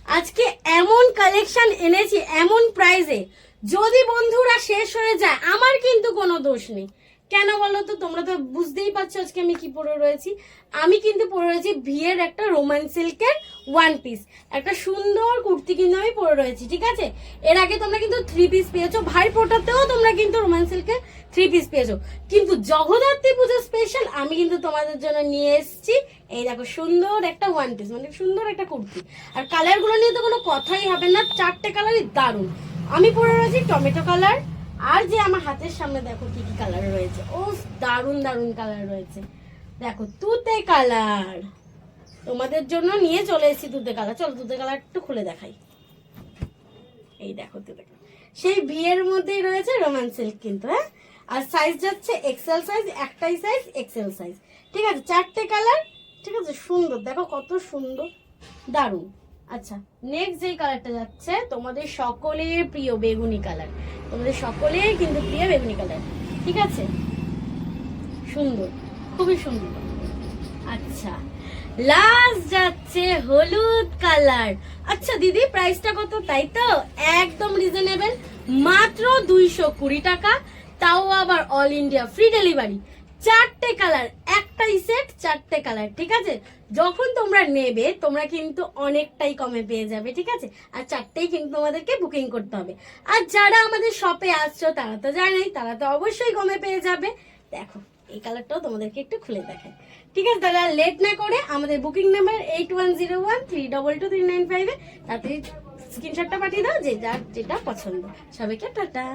আজকে এমন কালেকশন এনেছি এমন প্রাইসে, যদি বন্ধুরা শেষ হয়ে যায় আমার কিন্তু কোনো দোষ নেই। কেন বলো তো, তোমরা তো বুঝতেই পারছো আজকে আমি কি পরে রয়েছি। আমি কিন্তু পরে রয়েছি ভিয়ের একটা রোমান সিল্কের ওয়ান পিস, একটা সুন্দর কুর্তি কিন্তু আমি পরে রয়েছি, ঠিক আছে। এর আগে তোমরা কিন্তু থ্রি পিস পেয়েছো, ভাই ফোটাতেও তোমরা কিন্তু রোমান সিল্কের থ্রি পিস পেয়েছো, কিন্তু জগদ্ধাত্রী পুজো স্পেশাল আমি কিন্তু তোমাদের জন্য নিয়ে এসেছি এই দেখো সুন্দর একটা ওয়ান পিস, মানে সুন্দর একটা কুর্তি। আর কালারগুলো নিয়ে তো কোনো কথাই হবে না, চারটে কালারই দারুণ। আমি পরে রয়েছি টমেটো কালার, আর যে আমার হাতের সামনে দেখো কি কি কালার রয়েছে, ও দারুণ দারুণ কালার রয়েছে। দেখো তুতে কালার, তোমাদের জন্য নিয়ে চলে এসেছি তুতে কালার। চলো তুতে কালার একটু খুলে দেখাই। এই দেখো তুতে কালার, সেই বিয়ের মধ্যেই রয়েছে রোমান সিল্ক কিন্তু, হ্যাঁ। আর সাইজ যাচ্ছে এক্সেল সাইজ, একটাই সাইজ এক্সেল সাইজ, ঠিক আছে। চারটে কালার, ঠিক আছে, সুন্দর, দেখো কত সুন্দর, দারুণ। আচ্ছা, নেক্সট যেই কালারটা যাচ্ছে তোমাদের সকলের প্রিয় বেগুনি কালার, তোমাদের সকলের কিন্তু প্রিয় বেগুনি কালার, ঠিক আছে, সুন্দর, খুবই সুন্দর। আচ্ছা, লাস্ট যাচ্ছে হলুদ কালার। আচ্ছা দিদি, প্রাইসটা কত? তাই তো একদম রিজনেবল, মাত্র 220 টাকা, তাও আবার অল ইন্ডিয়া ফ্রি ডেলিভারি। চারটে কালার, একটাই সেট, চারটে কালার, ঠিক আছে। যখন তোমরা নেবে তোমরা কিন্তু অনেকটাই কমে পেয়ে যাবে, ঠিক আছে। আর চারটেই কিন্তু তোমাদেরকে বুকিং করতে হবে। আর যারা আমাদের শপে আসছো তারা তো জানেই, তারা তো অবশ্যই কমে পেয়ে যাবে। দেখো এই কালারটাও তোমাদেরকে একটু খুলে দেখায়, ঠিক আছে। তাহলে লেট না করে আমাদের বুকিং নাম্বার 8101322395 তাড়াতাড়ি স্ক্রিনশটটা পাঠিয়ে দাও যে যার যেটা পছন্দ। সবাইকে টাটা।